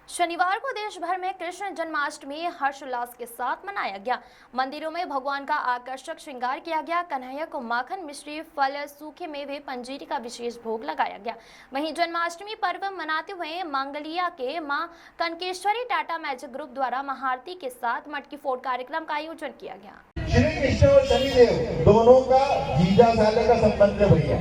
शनिवार को देश भर में कृष्ण जन्माष्टमी हर्षोल्लास के साथ मनाया गया। मंदिरों में भगवान का आकर्षक श्रृंगार किया गया। कन्हैया को माखन, मिश्री, फल, सूखे मेवे, पंजीरी का विशेष भोग लगाया गया। वहीं जन्माष्टमी पर्व मनाते हुए मांगलिया के मां कनकेश्वरी टाटा मैजिक ग्रुप द्वारा महाआरती के साथ मटकी फोड़ कार्यक्रम का आयोजन किया गया। श्री कृष्ण और शनिदेव दोनों का जीजा साले का संबंध है भैया,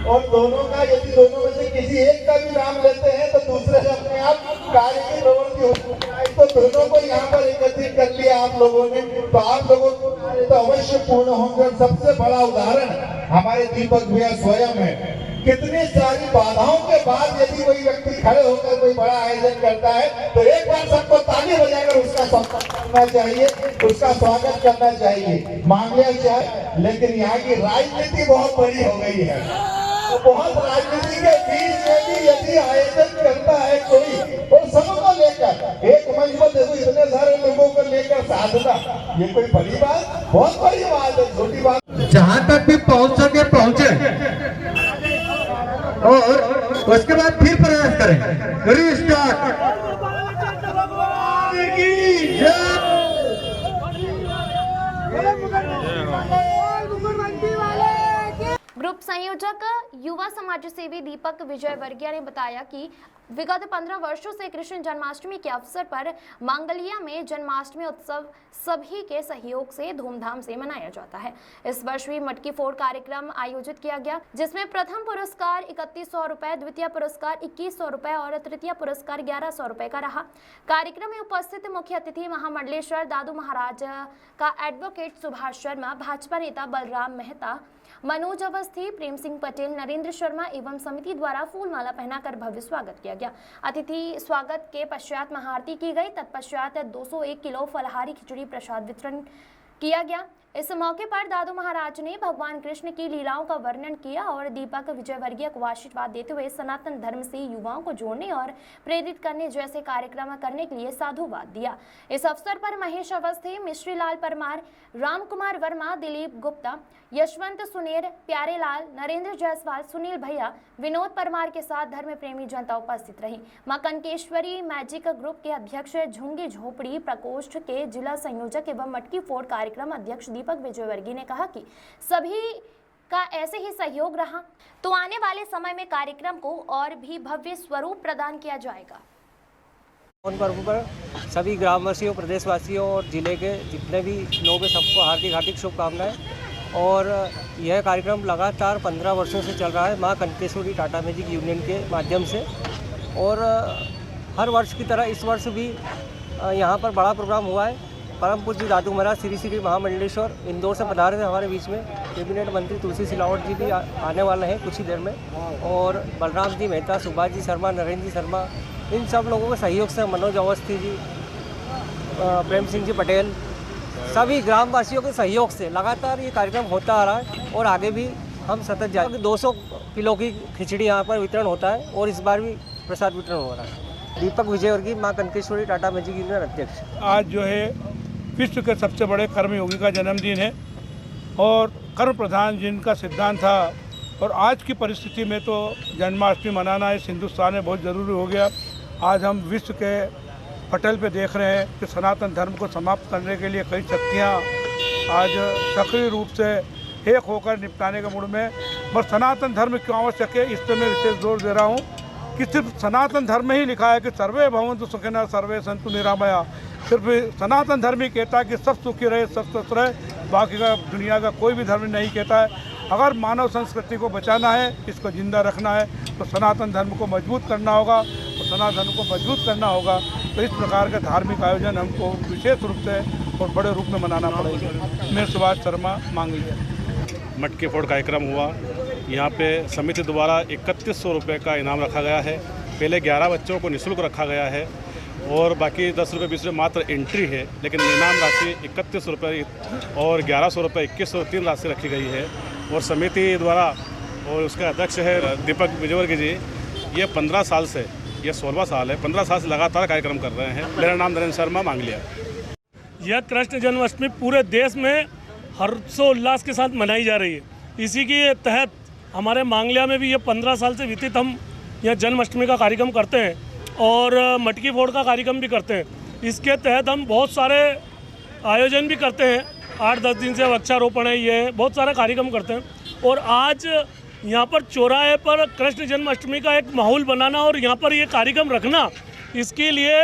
और दोनों का यदि दोनों में से किसी एक का भी नाम लेते हैं तो दूसरे से अपने आप कार्य की प्रवृत्ति होती है। तो दोनों को यहाँ पर एकत्रित कर लिया आप लोगों ने, तो आप लोगों को कार्य तो अवश्य पूर्ण होंगे। और सबसे बड़ा उदाहरण हमारे दीपक भैया स्वयं है। कितनी सारी बाधाओं के बाद यदि कोई व्यक्ति खड़े होकर कोई बड़ा आयोजन करता है तो एक बार सबको ताली बजाकर उसका स्वागत करना चाहिए, उसका स्वागत करना चाहिए। मांगलिया चाहे, लेकिन यहाँ की राजनीति बहुत बड़ी हो गई है। तो बहुत राजनीति के बीच में भी यदि आयोजन करता है कोई, तो सबको लेकर एक मंच पर देखो इतने सारे लोगों को लेकर साधना, ये कोई बड़ी बात, बहुत बड़ी बात है, छोटी बात। जहाँ तक भी पहुँच सके पहुँचे और उसके बाद फिर प्रयास करें। रीस्टार्ट। ग्रुप संयोजक युवा समाज सेवी दीपक विजयवर्गीय ने बताया कि विगत 15 वर्षों से कृष्ण जन्माष्टमी के अवसर पर मांगलिया में जन्माष्टमी उत्सव सभी के सहयोग से धूमधाम से मनाया जाता है। इस वर्ष भी मटकी फोड़ कार्यक्रम आयोजित किया गया, जिसमें प्रथम पुरस्कार 3100 रुपए, द्वितीय पुरस्कार 2100 रुपए और तृतीय पुरस्कार 1100 रुपए का रहा। कार्यक्रम में उपस्थित मुख्य अतिथि महामंडलेश्वर दादू महाराज का एडवोकेट सुभाष शर्मा, भाजपा नेता बलराम मेहता, मनोज अवस्थी, प्रेम सिंह पटेल, नरेंद्र शर्मा एवं समिति द्वारा फूलमाला पहनाकर भव्य स्वागत किया गया। अतिथि स्वागत के पश्चात महाआरती की गई। तत्पश्चात 201 किलो फलाहारी खिचड़ी प्रसाद वितरण किया गया। इस मौके पर दादू महाराज ने भगवान कृष्ण की लीलाओं का वर्णन किया और दीपक विजयवर्गीय को आशीर्वाद देते हुए सनातन धर्म से युवाओं को जोड़ने और प्रेरित करने जैसे कार्यक्रम करने के लिए साधुवाद दिया। इस अवसर पर महेश अवस्थी, मिश्री लाल परमार, राम कुमार वर्मा, दिलीप गुप्ता, यशवंत सुनेर, प्यारे लाल, नरेंद्र जायसवाल, सुनील भैया, विनोद परमार के साथ धर्म प्रेमी जनता उपस्थित रही। मां कनकेश्वरी मैजिक ग्रुप के अध्यक्ष, झुंगी झोपड़ी प्रकोष्ठ के जिला संयोजक एवं मटकी फोड़ कार्यक्रम अध्यक्ष दीपक विजयवर्गीय ने कहा कि सभी का ऐसे ही सहयोग रहा तो आने वाले समय में कार्यक्रम को और भी भव्य स्वरूप प्रदान किया जाएगा। उन पर्व पर सभी ग्रामवासियों, प्रदेशवासियों और जिले के जितने भी लोग हैं सबको हार्दिक शुभकामनाएं। और यह कार्यक्रम लगातार 15 वर्षों से चल रहा है मां कनकेश्वरी टाटा मैजिक यूनियन के माध्यम से। और हर वर्ष की तरह इस वर्ष भी यहाँ पर बड़ा प्रोग्राम हुआ है। परम पूज्य दादू महाराज श्री श्री महामंडलेश्वर इंदौर से पधारे थे हमारे बीच में। कैबिनेट मंत्री तुलसी सिलावट जी भी आने वाले हैं कुछ ही देर में। और बलराम जी मेहता, सुभाष जी शर्मा, नरेंद्र जी शर्मा, इन सब लोगों के सहयोग से, मनोज अवस्थी जी, प्रेम सिंह जी पटेल, सभी ग्रामवासियों के सहयोग से लगातार ये कार्यक्रम होता आ रहा है और आगे भी हम सतत जाएंगे। 200 किलो की खिचड़ी यहाँ पर वितरण होता है और इस बार भी प्रसाद वितरण हो रहा है। दीपक विजयवर्गीय, मां कनकेश्वरी टाटा मैजिक यूनियन अध्यक्ष। आज जो है विश्व के सबसे बड़े कर्मयोगी का जन्मदिन है और कर्म प्रधान जिनका सिद्धांत था, और आज की परिस्थिति में तो जन्माष्टमी मनाना इस हिंदुस्तान में बहुत ज़रूरी हो गया। आज हम विश्व के पटल पे देख रहे हैं कि सनातन धर्म को समाप्त करने के लिए कई शक्तियाँ आज सक्रिय रूप से एक होकर निपटाने के मूड में। बस सनातन धर्म क्यों आवश्यक है इस पर मैं विशेष जोर दे रहा हूँ कि सिर्फ सनातन धर्म में ही लिखा है कि सर्वे भवन्तु सुखिनः सर्वे सन्तु निरामया। सिर्फ सनातन धर्म ही कहता है कि सब सुखी रहे, सब स्वस्थ रहे, बाकी का दुनिया का कोई भी धर्म नहीं कहता है। अगर मानव संस्कृति को बचाना है, इसको जिंदा रखना है, तो सनातन धर्म को मजबूत करना होगा। और सनातन धर्म को मजबूत करना होगा तो इस प्रकार के धार्मिक आयोजन हमको विशेष रूप से और बड़े रूप में मनाना पड़ेगा। मैं सुभाष शर्मा, मांगलिया। मटकी फोड़ कार्यक्रम हुआ। यहाँ पे समिति द्वारा 3100 रुपये का इनाम रखा गया है। पहले 11 बच्चों को निःशुल्क रखा गया है और बाकी 10 रुपये 20 रुपये मात्र एंट्री है, लेकिन इनाम राशि 3100 रुपये और 1100 रुपये 2100 3 राशि रखी गई है। और समिति द्वारा और उसका अध्यक्ष है दीपक विजयवर्गीय जी, ये 15 साल से, ये 16वां साल है, 15 साल से लगातार कार्यक्रम कर रहे हैं। मेरा नाम नरेंद्र शर्मा, मांगलिया। यह कृष्ण जन्माष्टमी पूरे देश में हर्षोल्लास के साथ मनाई जा रही है। इसी के तहत हमारे मांगलिया में भी ये 15 साल से व्यतीत हम यह जन्माष्टमी का कार्यक्रम करते हैं और मटकी फोड़ का कार्यक्रम भी करते हैं। इसके तहत हम बहुत सारे आयोजन भी करते हैं। 8-10 दिन से वृक्षारोपण है, ये बहुत सारा कार्यक्रम करते हैं। और आज यहाँ पर चौराहे पर कृष्ण जन्माष्टमी का एक माहौल बनाना और यहाँ पर ये कार्यक्रम रखना, इसके लिए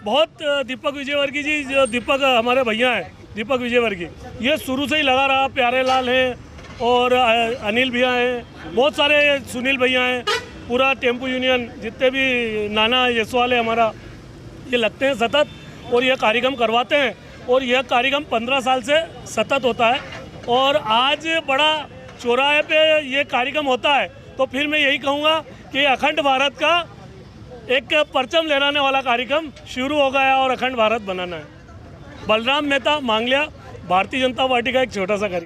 बहुत दीपक विजयवर्गीय जी, जो दीपक हमारे भैया हैं, दीपक विजयवर्गीय, ये शुरू से ही लगा रहा। प्यारे लाल हैं और अनिल भैया हैं, बहुत सारे सुनील भैया हैं, पूरा टेम्पू यूनियन, जितने भी नाना यशवाल है हमारा, ये लगते हैं सतत और ये कार्यक्रम करवाते हैं। और यह कार्यक्रम 15 साल से सतत होता है। और आज बड़ा चौराहे पे ये कार्यक्रम होता है, तो फिर मैं यही कहूँगा कि अखंड भारत का एक परचम लहराने वाला कार्यक्रम शुरू हो गया और अखंड भारत बनाना है। बलराम मेहता, मांगलिया, भारतीय जनता पार्टी का एक छोटा सा कार्यक्रम।